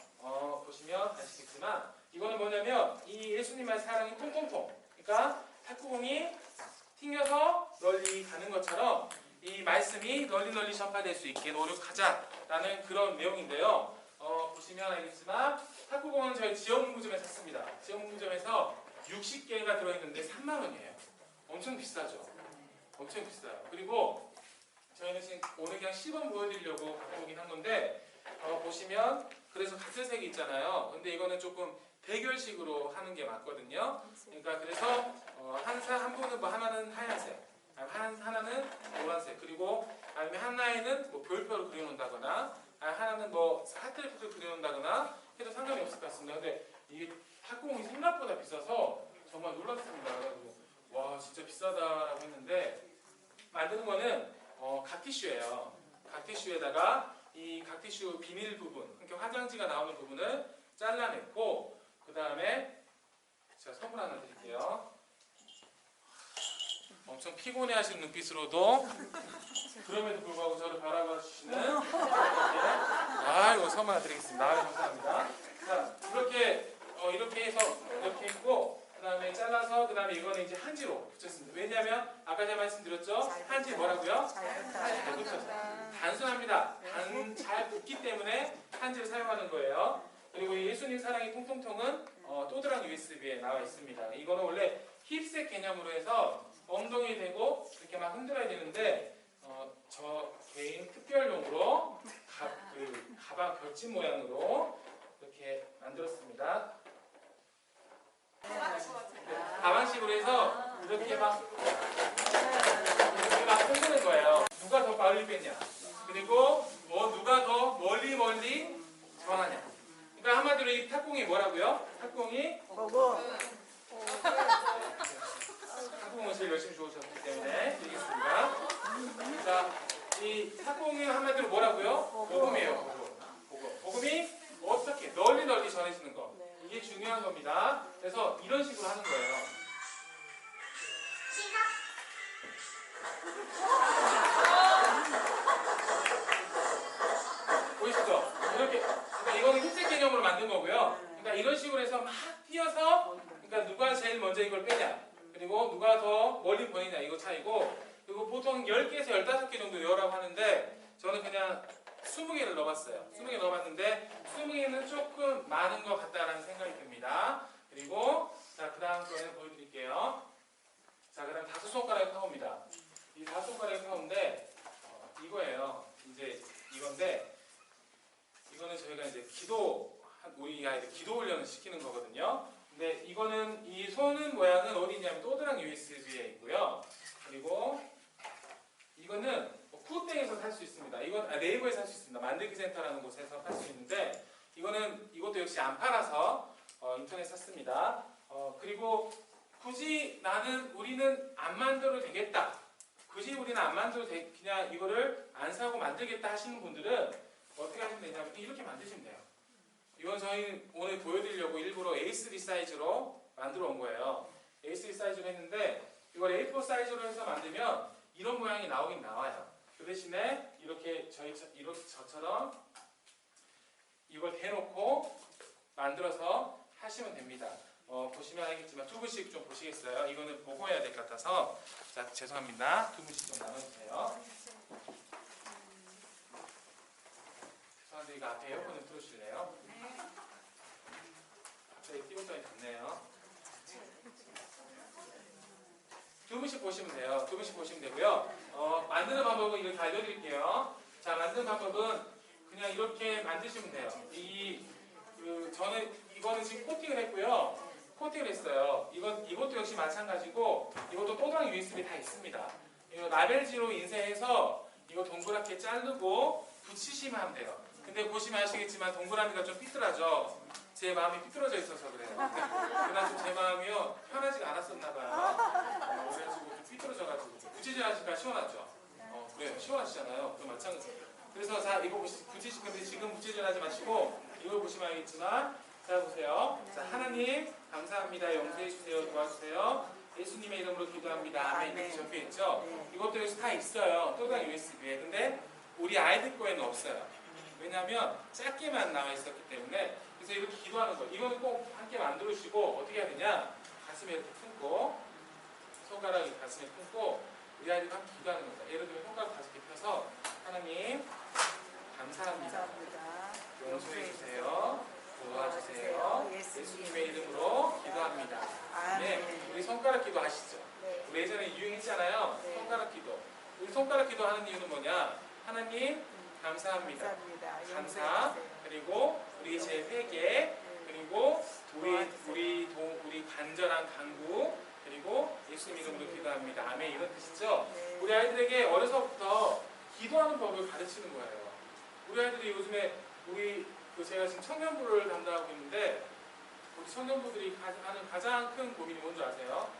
보시면 아시겠지만 이거는 뭐냐면 이 예수님의 사랑이 통통통. 그러니까 탁구공이 튕겨서 널리 가는 것처럼 이 말씀이 널리 전파될 수 있게 노력하자라는 그런 내용인데요. 보시면 알겠지만 탁구공은 저희 지역문구점에 샀습니다. 지역문구점에서 60개가 들어있는데 3만 원이에요. 엄청 비싸죠. 엄청 비싸요. 그리고 저희는 지금 오늘 그냥 시범 보여드리려고 갖고 오긴 한 건데 보시면 그래서 같은 색이 있잖아요. 근데 이거는 조금 대결식으로 하는 게 맞거든요. 그러니까 그래서 한 분은 뭐 하나는 하얀색, 하나는 노란색, 그리고 아니면 하나에는 뭐 별표를 그려놓는다거나, 하나는 뭐 하트를 그려놓는다거나 해도 상관이 없을 것 같습니다. 근데 이게 탁구공이 생각보다 비싸서 정말 놀랐습니다. 그래가지고 와 진짜 비싸다라고 했는데 만드는 거는 각티슈예요. 각티슈에다가 이 각티슈 비닐 부분, 그러니까 화장지가 나오는 부분을 잘라냈고 그 다음에 제가 선물 하나 드릴게요. 엄청 피곤해하시는 눈빛으로도 그럼에도 불구하고 저를 바라봐 주시는 아이고 선물 하나 드리겠습니다. 아유, 감사합니다. 자 이렇게 해서 이렇게 했고 그 다음에 잘라서 그 다음에 이거는 이제 한지로 붙였습니다. 왜냐하면 아까 제가 말씀드렸죠? 한지 뭐라고요? 잘 붙였어요. 단순합니다. 잘 붙기 때문에 한지를 사용하는 거예요. 그리고 이 예수님 사랑의 통통통은 또드랑 USB에 나와 있습니다. 이거는 원래 힙색 개념으로 해서 엉덩이 대고 이렇게 막 흔들어야 되는데 저 개인 특별용으로 가방 별집 모양으로 이렇게 만들었습니다. 가방식으로 해서 이렇게 막 흔드는 거예요. 누가 더 빨리 뺐냐, 그리고 누가 더 멀리 전하냐. 그러니까 한마디로 이 탁공이 뭐라고요? 탁공이 보고 탁공을 제일 열심히 주셨기 때문에 드리겠습니다. 자, 이 탁공이 한마디로 뭐라고요? 복음이에요. 복음이 어떻게 널리 전해지는 거. 이게 중요한 겁니다. 그래서 이런 식으로 하는 거예요. 보이시죠? 이렇게, 그러니까 이거는 흰색 개념으로 만든 거고요. 그러니까 이런 식으로 해서 막 띄어서, 그러니까 누가 제일 먼저 이걸 빼냐, 그리고 누가 더 멀리 보내냐, 이거 차이고, 그리고 보통 10개에서 15개 정도 넣으라고 하는데 저는 그냥 20개를 넣어봤어요. 20개 넣어봤는데 20개는 조금 많은 것 같다라는 생각이 듭니다. 그리고 자, 그 다음 거는 보여드릴게요. 자, 그 다음 5손가락에 파워입니다. 이 5손가락에 파워인데 이거예요. 이제 이건데 이거는 저희가 이제 우리 아이들 기도 훈련을 시키는 거거든요. 근데 이거는 이 손은 모양은 어디 있냐면 또드랑 USB에 있고요. 그리고 이거는 쿠땡에서 살 수 있습니다. 이건 네이버에서 살 수 있습니다. 만들기 센터라는 곳에서 살 수 있는데 이것도 역시 안 팔아서 인터넷 샀습니다. 그리고 굳이 우리는 안 만들어도 되겠다. 굳이 우리는 안 만들어도 그냥 이거를 안 사고 만들겠다 하시는 분들은 어떻게 하시면 되냐면 이렇게 만드시면 돼요. 이건 저희 오늘 보여드리려고 일부러 A3 사이즈로 만들어 온 거예요. A3 사이즈로 했는데 이걸 A4 사이즈로 해서 만들면 이런 모양이 나오긴 나와요. 그 대신에 이렇게 저처럼 이걸 대놓고 만들어서 하시면 됩니다. 보시면 알겠지만 두 분씩 좀 보시겠어요? 이거는 보고 해야 될 것 같아서 자 죄송합니다. 두 분씩 좀 나눠주세요. 죄송한데 이거 앞에 에어컨 좀 틀어주실래요? 분씩 보시면 돼요. 두 분씩 보시면 되고요. 만드는 방법은 이렇게 알려드릴게요. 자, 만드는 방법은 그냥 이렇게 만드시면 돼요. 저는 이거는 지금 코팅을 했고요. 코팅을 했어요. 이것도 역시 마찬가지고 이것도 또당 USB 다 있습니다. 이거 라벨지로 인쇄해서 이거 동그랗게 자르고 붙이시면 하면 돼요. 근데 보시면 아시겠지만 동그라미가 좀 삐뚤어져. 제 마음이 삐뚤어져 있어서 그래요. 그날 좀 제 마음이요 편하지가 않았었나 봐요. 그래가지고 좀 삐뚤어져가지고 붙이지하니까 시원하죠. 그래요. 시원하시잖아요. 그 마찬가지. 그래서 자 이거 근데 지금 붙이질하지 마시고 이걸 보시면 알겠지만 자 보세요. 자 하나님 감사합니다. 용서해 주세요. 도와주세요. 예수님의 이름으로 기도합니다. 아멘. 이렇게 적혀 있죠. 이것도 여기서 다 있어요. 또당 USB에. 근데 우리 아이들 거에는 없어요. 왜냐하면 작게만 나와 있었기 때문에. 그래서 이렇게 기도하는 거. 이거는 꼭 함께 만들으시고 어떻게 해야 되냐? 가슴에 이렇게 품고 손가락을 가슴에 품고 우리 아이들과 함께 기도하는 겁니다. 예를 들면 손가락 5개 펴서 하나님 감사합니다. 용서해 주세요. 도와주세요. 예수님의 이름으로 기도합니다. 네, 우리 손가락 기도 아시죠? 우리 예전에 유행했잖아요. 손가락 기도. 우리 손가락 기도 하는 이유는 뭐냐? 하나님 감사합니다. 감사. 그리고 우리 제 회개. 그리고 우리 간절한 간구. 그리고 예수님 이름으로 기도합니다. 아멘. 이런 뜻이죠. 우리 아이들에게 어려서부터 기도하는 법을 가르치는 거예요. 우리 아이들이 요즘에 제가 지금 청년부를 담당하고 있는데 우리 청년부들이 하는 가장 큰 고민이 뭔지 아세요?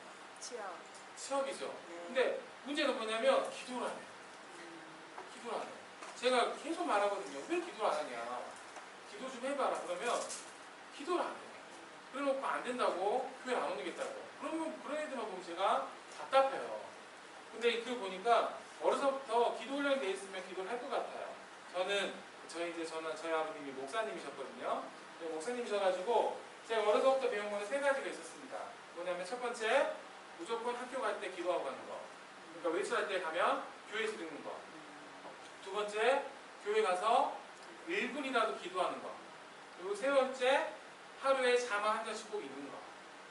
취업이죠. 근데 문제는 뭐냐면 기도를 안 해요. 기도를 안 해요. 제가 계속 말하거든요. 왜 기도를 안 하냐. 기도 좀 해봐라. 그러면 기도를 안 해요. 그래놓고 안 된다고 교회 안 오겠다고. 그러면 그런 애들만 보면 제가 답답해요. 근데 그거 보니까 어려서부터 기도 훈련이 돼 있으면 기도를 할 것 같아요. 저희 아버님이 목사님이셨거든요. 목사님이셔가지고 제가 어려서부터 배운 거는 3가지가 있었습니다. 뭐냐면 첫 번째, 무조건 학교 갈 때 기도하고 가는 거. 그러니까 외출할 때 가면 교회에서 듣는 거. 두 번째, 교회 가서 1분이라도 기도하는 거. 그리고 세 번째, 하루에 자만 한 잔씩 꼭 읽는 거.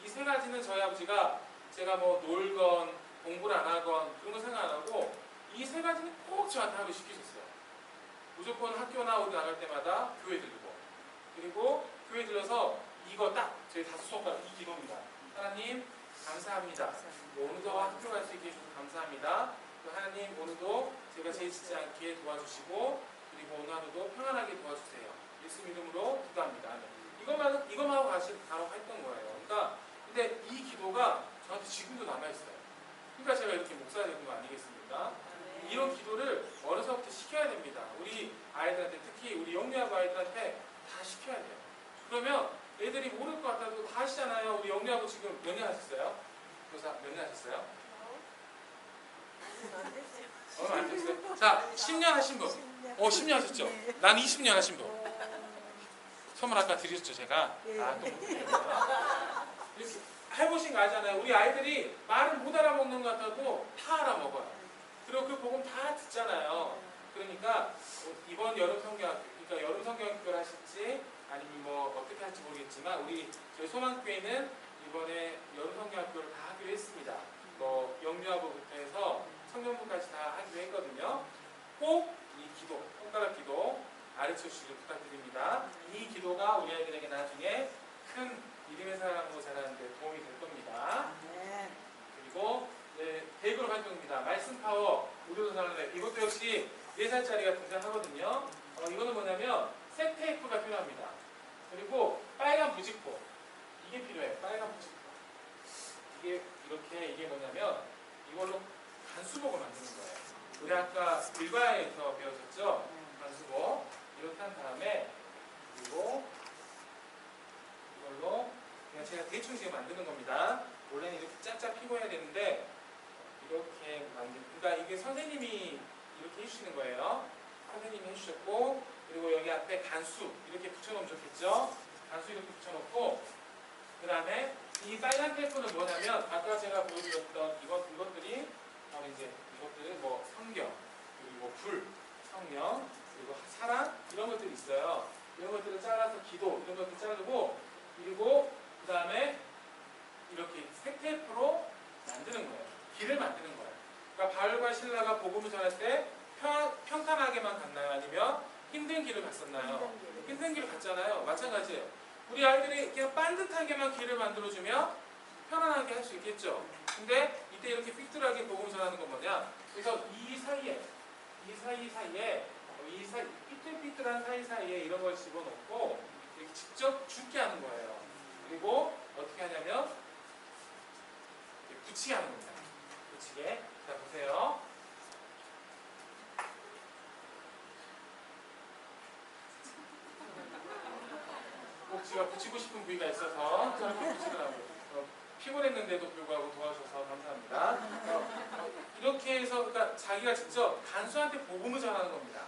이 3가지는 저희 아버지가 제가 뭐 놀건 공부를 안 하건 그런 거 생각 안 하고 이 3가지는 꼭 저한테 하루 시키셨어요. 무조건 학교나 어디 나갈 때마다 교회 들고 그리고 교회 들어서 이거 딱 저희 5손가락 이 기도입니다. 하나님 감사합니다. 오늘도 학교 갈 수 있게 해주셔서 감사합니다. 하나님 오늘도 제가 죄짓지 않게 도와주시고 그리고 오늘 하루도 평안하게 도와주세요. 예수 이름으로 기도합니다. 이것만 하고 바로 했던 거예요. 그러니까 근데 이 기도가 저한테 지금도 남아있어요. 그러니까 제가 이렇게 목사가 되는 거 아니겠습니까? 이런 기도를 어려서부터 시켜야 됩니다. 우리 아이들한테 특히 우리 영유아부 아이들한테 다 시켜야 돼요. 그러면 애들이 모를 것 같아도 다 하시잖아요. 우리 영유아부 지금 몇 년 하셨어요? 교사 몇 년 하셨어요? 얼마 안 됐어요? 자, 10년 하신 분. 10년 하셨죠? 난 20년 하신 분. 선물 아까 드렸죠, 제가? 또 못 드렸네요. 이렇게 해보신 거 알잖아요. 우리 아이들이 말을 못 알아먹는 것 같아도 다 알아먹어요. 그리고 그 복음 다 듣잖아요. 그러니까 이번 여름 성경학교, 그러니까 여름 성경학교를 하실지 아니면 뭐 어떻게 할지 모르겠지만 저희 소망교회는 이번에 여름 성경학교를 다 하기로 했습니다. 뭐 영유아부부터 해서 청년부까지 다 하기로 했거든요. 꼭 이 기도, 손가락 기도 가르쳐 주시길 부탁드립니다. 이 기도가 우리 아이들에게 나중에 큰 믿음의 사람으로 자라는데 도움이 될 겁니다. 그리고 대그룹 활동입니다. 말씀 파워 우주도전을 이것도 역시 4살짜리가 등장하거든요. 이거는 뭐냐면 색 테이프가 필요합니다. 그리고 빨간 부직포 이게 필요해요. 빨간 부직포 이게 뭐냐면 이걸로 간수복을 만드는 거예요. 우리 아까 일과에서 배우셨죠? 간수복 이렇게 한 다음에 그리고 이걸로 그냥 제가 대충 지금 만드는 겁니다. 원래는 이렇게 짝짝 피고 해야 되는데 이렇게 그러니까 이게 선생님이 이렇게 해주시는 거예요. 선생님이 해주셨고 그리고 여기 앞에 간수 이렇게 붙여놓으면 좋겠죠? 간수 이렇게 붙여놓고 그 다음에 이 빨간 테이프는 뭐냐면 아까 제가 보여드렸던 이것들이 바로 이제 이것들은 뭐 성경 그리고 불, 성령 그리고 사랑 이런 것들이 있어요. 이런 것들을 잘라서 기도 이런 것들 자르고 그리고 그 다음에 이렇게 색 테이프로 만드는 거예요. 길을 만드는 거예요. 그러니까 바울과 신라가 복음을 전할 때 평탄하게만 갔나요? 아니면 힘든 길을 갔었나요? 힘든 길을 갔잖아요. 마찬가지예요. 우리 아이들이 그냥 반듯하게만 길을 만들어주면 편안하게 할 수 있겠죠. 근데 이때 이렇게 삐뚤하게 복음을 전하는 건 뭐냐? 그래서 이 삐뚤삐뚤한 사이사이에 이런 걸 집어넣고 이렇게 직접 죽게 하는 거예요. 그리고 어떻게 하냐면 이렇게 붙이게 하는 겁니다. 붙이게. 자, 보세요. 꼭 제가 붙이고 싶은 부위가 있어서 저렇게 붙이더라고요. 피곤했는데도 불구하고 도와주셔서 감사합니다. 이렇게 해서 그러니까 자기가 직접 간수한테 복음을 전하는 겁니다.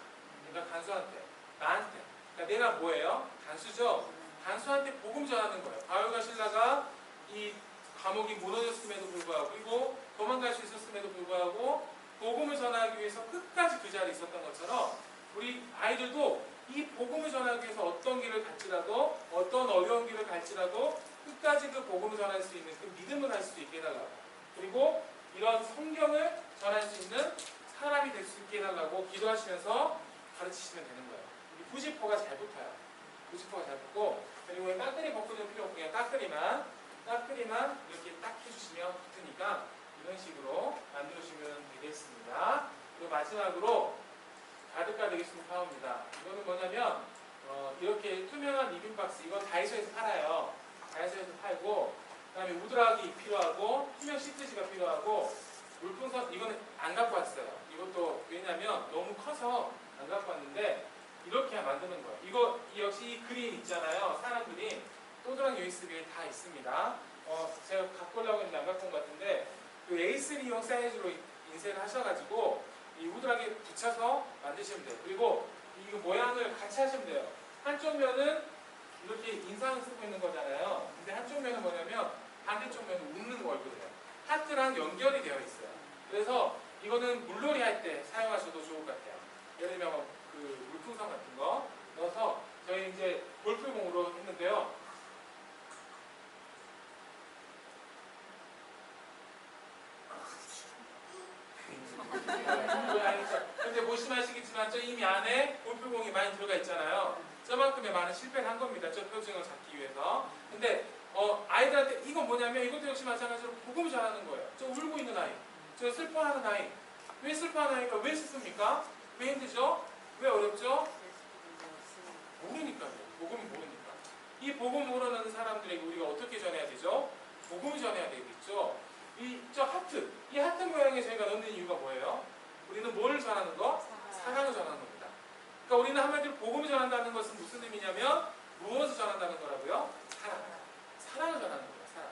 그러니까 간수한테, 나한테. 그러니까 내가 뭐예요? 간수죠. 간수한테 복음 전하는 거예요. 바울과 신라가 이 감옥이 무너졌음에도 불구하고 그리고 도망갈 수 있었음에도 불구하고 복음을 전하기 위해서 끝까지 그 자리에 있었던 것처럼 우리 아이들도 이 복음을 전하기 위해서 어떤 길을 갈지라도 어떤 어려운 길을 갈지라도 끝까지 그 복음을 전할 수 있는 그 믿음을 할 수 있게 해달라고, 그리고 이런 성경을 전할 수 있는 사람이 될 수 있게 해달라고 기도하시면서 가르치시면 되는 거예요. 이 부지포가 잘 붙어요. 부지포가 잘 붙고, 그리고 까끌이 벗겨줄 필요 없고 그냥 까끌이만 이렇게 딱 해주시면 붙으니까 이런 식으로 만들어주시면 되겠습니다. 그리고 마지막으로 가득가 되겠습니다. 파워입니다. 이거는 뭐냐면 이렇게 투명한 리빙박스, 이건 다이소에서 팔아요. 다이소에서 팔고, 그 다음에 우드락이 필요하고 투명 시트지가 필요하고 물풍선, 이거는 안 갖고 왔어요. 이것도 왜냐면 너무 커서 안 갖고 왔는데 이렇게 만드는 거예요. 이거 역시 이 그림 있잖아요. 사람 그림, 또드랑 USB 다 있습니다. 제가 갖고 오려고 했는데 안 갖고 온 것 같은데 그 A3용 사이즈로 인쇄를 하셔가지고 이 우드락에 붙여서 만드시면 돼요. 그리고 이 모양을 같이 하시면 돼요. 한쪽 면은 이렇게 인상을 쓰고 있는 거잖아요. 근데 한쪽 면은 뭐냐면 반대쪽 면은 웃는 얼굴이에요. 하트랑 연결이 되어 있어요. 그래서 이거는 물놀이 할 때 사용하셔도 좋을 것 같아요. 예를 들면 그 물풍선 같은 거 넣어서 저희 이제 골프공으로 했는데요. 근데 보시면 아시겠지만 저 이미 안에 골프공이 많이 들어가 있잖아요. 저만큼의 많은 실패를 한 겁니다. 저 표정을 잡기 위해서. 근데 아이들한테 이건 뭐냐면 이것도 역시 마찬가지로 복음을 전하는 거예요. 저 울고 있는 아이, 저 슬퍼하는 아이. 왜 슬퍼하는 아이가 왜 슬픕니까? 왜 힘들죠? 왜 어렵죠? 모르니까요. 복음을 모르니까. 이 복음 모르는 사람들에게 우리가 어떻게 전해야 되죠? 복음을 전해야 되겠죠. 저 하트, 이 하트 모양에 저희가 넣는 이유가 뭐예요? 우리는 뭐를 전하는 거? 사랑을 전하는 겁니다. 그러니까 우리는 한마디로 복음을 전한다는 것은 무슨 의미냐면 무엇을 전한다는 거라고요? 사랑을 전하는 거예요. 사랑.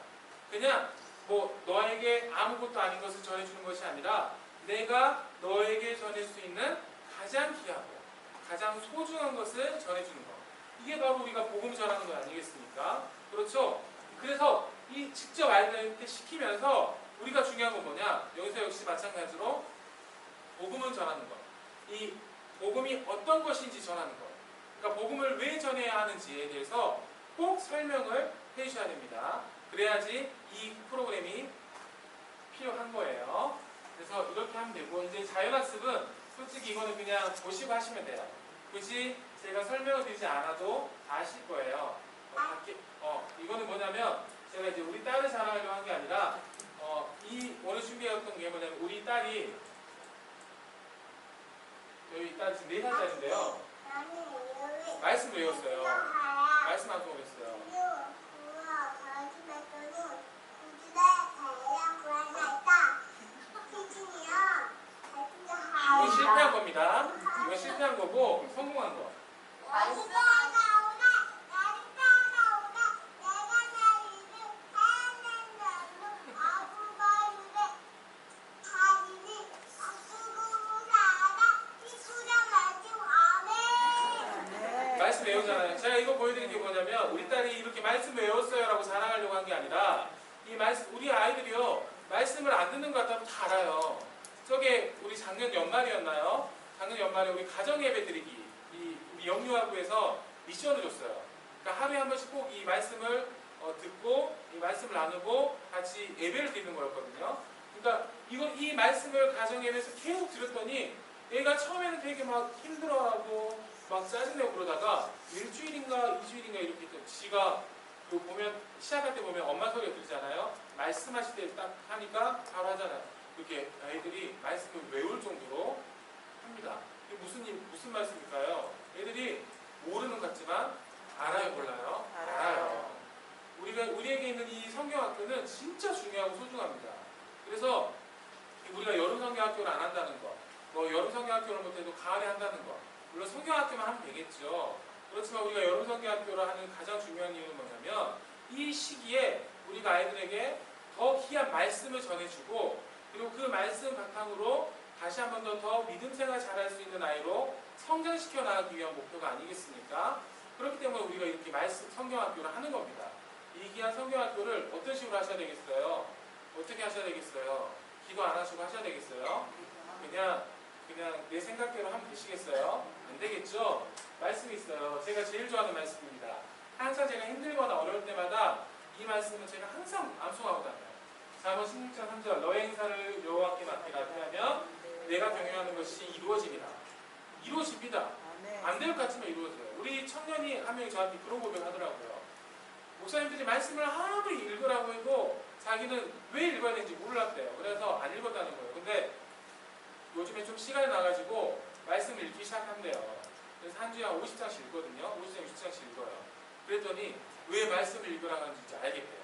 그냥 뭐 너에게 아무것도 아닌 것을 전해주는 것이 아니라 내가 너에게 전할 수 있는 가장 귀하고 가장 소중한 것을 전해주는 것. 이게 바로 우리가 복음을 전하는 것 아니겠습니까? 그렇죠? 그래서 이 직접 아이들한테 시키면서 우리가 중요한 건 뭐냐? 여기서 역시 마찬가지로 복음을 전하는 것. 이 복음이 어떤 것인지 전하는 것. 그러니까 복음을 왜 전해야 하는지에 대해서 꼭 설명을 해주셔야 됩니다. 그래야지 이 프로그램이 필요한 거예요. 그래서 이렇게 하면 되고, 이제 자연학습은 솔직히 이거는 그냥 보시고 하시면 돼요. 굳이 제가 설명을 드리지 않아도 아실 거예요. 이거는 뭐냐면 제가 이제 우리 딸을 자랑하려고 한 게 아니라 이 오늘 준비해왔던 게 뭐냐면 우리 딸이 저희 딸이 지금 4살짜리인데요. 말씀 외웠어요. 말씀 안 외웠어요. 이건 실패한 겁니다. 이건 실패한 거고 성공한 거. 말씀 외우잖아요. 제가 이거 보여드린 게 뭐냐면 우리 딸이 이렇게 말씀 외웠어요 라고 자랑하려고 한 게 아니라 이 말씀, 우리 아이들이요 말씀을 안 듣는 것 같아도 다 알아요. 저게 우리 작년 연말이었나요? 작년 연말에 우리 가정 예배 드리기 우리 영유아부에서 미션을 줬어요. 그러니까 하루에 한 번씩 꼭 이 말씀을 듣고 이 말씀을 나누고 같이 예배를 드리는 거였거든요. 그러니까 이 말씀을 가정에서 계속 들었더니 애가 처음에는 되게 막 힘들어하고 막 짜증내고 그러다가 일주일인가 2주일인가 이렇게 또 지가 그 보면 시작할 때 보면 엄마 소리가 들리잖아요. 말씀하실 때 딱 하니까 바로 하잖아요. 이렇게 애들이 말씀을 외울 정도로 합니다. 이게 무슨 말씀일까요? 애들이 모르는 것 같지만 알아요, 몰라요? 알아요. 우리에게 있는 이 성경학교는 진짜 중요하고 소중합니다. 그래서 우리가 여름 성경학교를 안 한다는 거, 뭐 여름 성경학교를 못해도 가을에 한다는 거, 물론 성경학교만 하면 되겠죠. 그렇지만 우리가 여름 성경학교를 하는 가장 중요한 이유는 뭐냐면 이 시기에 우리가 아이들에게 더 귀한 말씀을 전해주고 그리고 그 말씀 바탕으로 다시 한 번 더 믿음 생활 잘할 수 있는 아이로 성장시켜 나가기 위한 목표가 아니겠습니까? 그렇기 때문에 우리가 이렇게 성경학교를 하는 겁니다. 이 귀한 성경학교를 어떤 식으로 하셔야 되겠어요? 어떻게 하셔야 되겠어요? 기도 안 하시고 하셔야 되겠어요? 그냥 내 생각대로 하면 되시겠어요? 안 되겠죠? 말씀이 있어요. 제가 제일 좋아하는 말씀입니다. 항상 제가 힘들거나 어려울 때마다 이 말씀은 제가 항상 암송하고 다녀요. 잠언 16장 3절 너의 행사를 여호와께 맡기라 하면 내가 경영하는 것이 이루어집니다. 이루어집니다. 안 될 것 같지만 이루어져요. 우리 청년이 한 명이 저한테 그런 고백을 하더라고요. 목사님들이 말씀을 아무리 읽으라고 해도 자기는 왜 읽어야 되는지 몰랐대요. 그래서 안 읽었다는 거예요. 근데 요즘에 좀 시간이 나가지고 말씀을 읽기 시작한대요. 그래서 한 주에 한 50장씩 읽거든요. 50장, 60장씩 읽어요. 그랬더니 왜 말씀을 읽으라고 하는지 이제 알겠대요.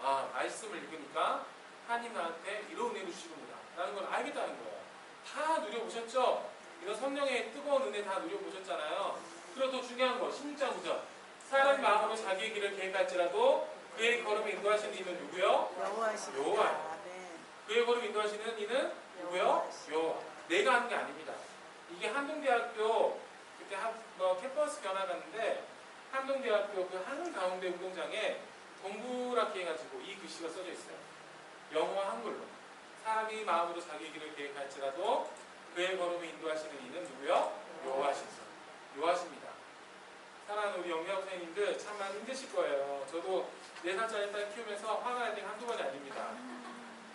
아, 말씀을 읽으니까 하나님 나한테 이런 은혜를 주시는구나 라는 걸 알겠다는 거예요. 다 누려보셨죠? 이런 성령의 뜨거운 은혜 다 누려보셨잖아요. 그리고 더 중요한 거 16장 9절 사람 마음으로 자기의 길을 계획할지라도 그의 걸음을 인도하시는 이는 누구요? 여호와예요. 그의 걸음을 인도하시는 이는 누구요? 여호와. 내가 하는 게 아닙니다. 이게 한동대학교 그때 캠퍼스 견학 갔는데 한동대학교 그 한가운데 운동장에 동그랗게 해가지고 이 글씨가 써져 있어요. 영어와 한글로. 사람이 마음으로 자기 길을 계획할지라도 그의 걸음을 인도하시는 이는 누구요? 여호와십니다. 사랑하는 우리 영리학 선생님들 참만 힘드실 거예요. 저도 4살짜리 딸 키우면서 화가 날 때가 한두 번이 아닙니다.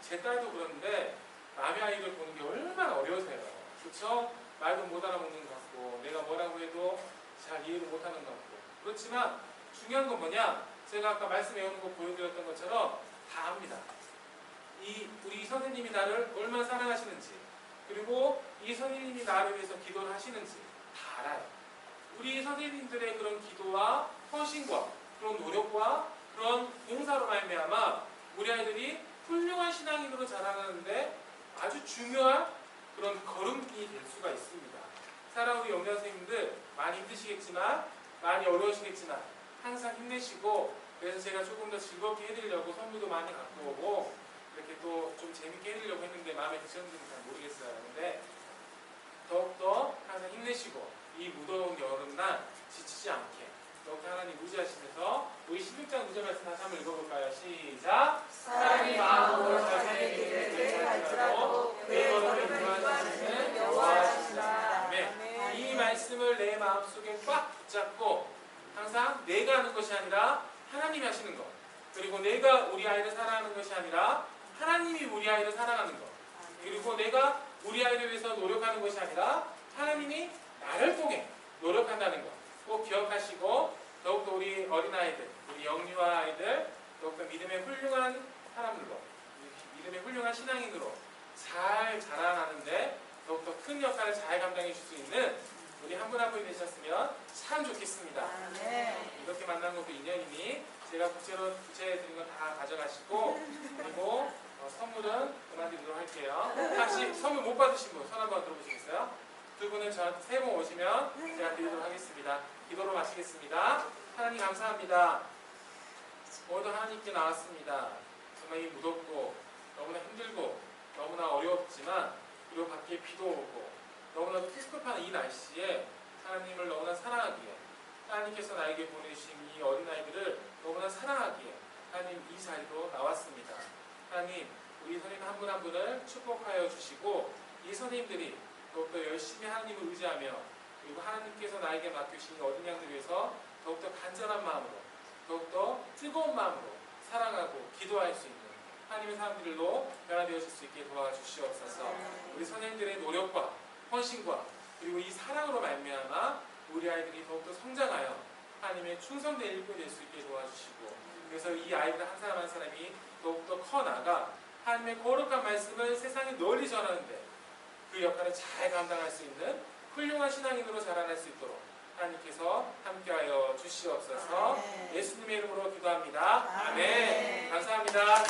제 딸도 그런데 남의 아이를 보는 게 얼마나 어려우세요. 그렇죠? 말도 못 알아먹는 것 같고 내가 뭐라고 해도 잘 이해를 못하는 것 같고 그렇지만 중요한 건 뭐냐? 제가 아까 말씀 외우는 거 보여드렸던 것처럼 다 압니다. 우리 선생님이 나를 얼마나 사랑하시는지 그리고 이 선생님이 나를 위해서 기도를 하시는지 다 알아요. 우리 선생님들의 그런 기도와 헌신과 그런 노력과 그런 봉사로 말미암아 우리 아이들이 훌륭한 신앙인으로 자라나는데 아주 중요한 그런 걸음이 될 수가 있습니다. 사랑하는 우리 영양 선생님들 많이 힘드시겠지만 많이 어려우시겠지만 항상 힘내시고 그래서 제가 조금 더 즐겁게 해드리려고 선물도 많이 갖고 오고 이렇게 또 좀 재밌게 해드리려고 했는데 마음에 드셨는지 잘 모르겠어요. 근데 더욱더 항상 힘내시고 이 무더운 여름날 지치지 않게 더욱더 하나님 의지하시면서 우리 16장 9절 말씀 다시 한번 읽어볼까요? 시작! 사람이 마음으로 자기의 길을 계획할지라도 그의 걸음을 인도하시는 여호와시니라. 네. 이 말씀을 내 마음속에 꽉 붙잡고 항상 내가 하는 것이 아니라 하나님이 하시는 것 그리고 내가 우리 아이를 사랑하는 것이 아니라 하나님이 우리 아이를 사랑하는 것 그리고 내가 우리 아이를 위해서 노력하는 것이 아니라 하나님이 나를 통해 노력한다는 것 꼭 기억하시고 더욱더 우리 어린아이들, 우리 영유아 아이들 더욱더 믿음의 훌륭한 사람들로 믿음의 훌륭한 신앙인으로 잘 자라나는데 더욱더 큰 역할을 잘 감당해 줄 수 있는 우리 한 분 한 분이 되셨으면 참 좋겠습니다. 이렇게 만난 것도 인연이니 제가 구체해 드린 건 다 가져가시고 그리고 선물은 그만 드리도록 할게요. 혹시 선물 못 받으신 분 손 한번 들어보시겠어요? 두 분은 저한테 세 번 오시면 제가 드리도록 하겠습니다. 기도로 마치겠습니다. 하나님 감사합니다. 오늘도 하나님께 나왔습니다. 정말 이 무덥고 너무나 힘들고 너무나 어려웠지만 그리고 밖에 비도 오고 너무나 습습한 이 날씨에 하나님을 너무나 사랑하기에 하나님께서 나에게 보내주신 이 어린아이들을 너무나 사랑하기에 하나님 이 자리로 나왔습니다. 하나님 우리 선생님 한 분 한 분을 축복하여 주시고 이 선생님들이 더욱더 열심히 하나님을 의지하며 그리고 하나님께서 나에게 맡기신 어린 양들 위해서 더욱더 간절한 마음으로 더욱더 뜨거운 마음으로 사랑하고 기도할 수 있는 하나님의 사람들로 변화되어질 수 있게 도와주시옵소서. 우리 선생님들의 노력과 헌신과 그리고 이 사랑으로 말미암아 우리 아이들이 더욱더 성장하여 하나님의 충성된 일꾼이 될 수 있게 도와주시고, 그래서 이 아이들 한 사람 한 사람이 더욱더 커나가 하나님의 거룩한 말씀을 세상에 널리 전하는데 그 역할을 잘 감당할 수 있는 훌륭한 신앙인으로 자라날 수 있도록 하나님께서 함께하여 주시옵소서. 예수님의 이름으로 기도합니다. 아멘. 감사합니다.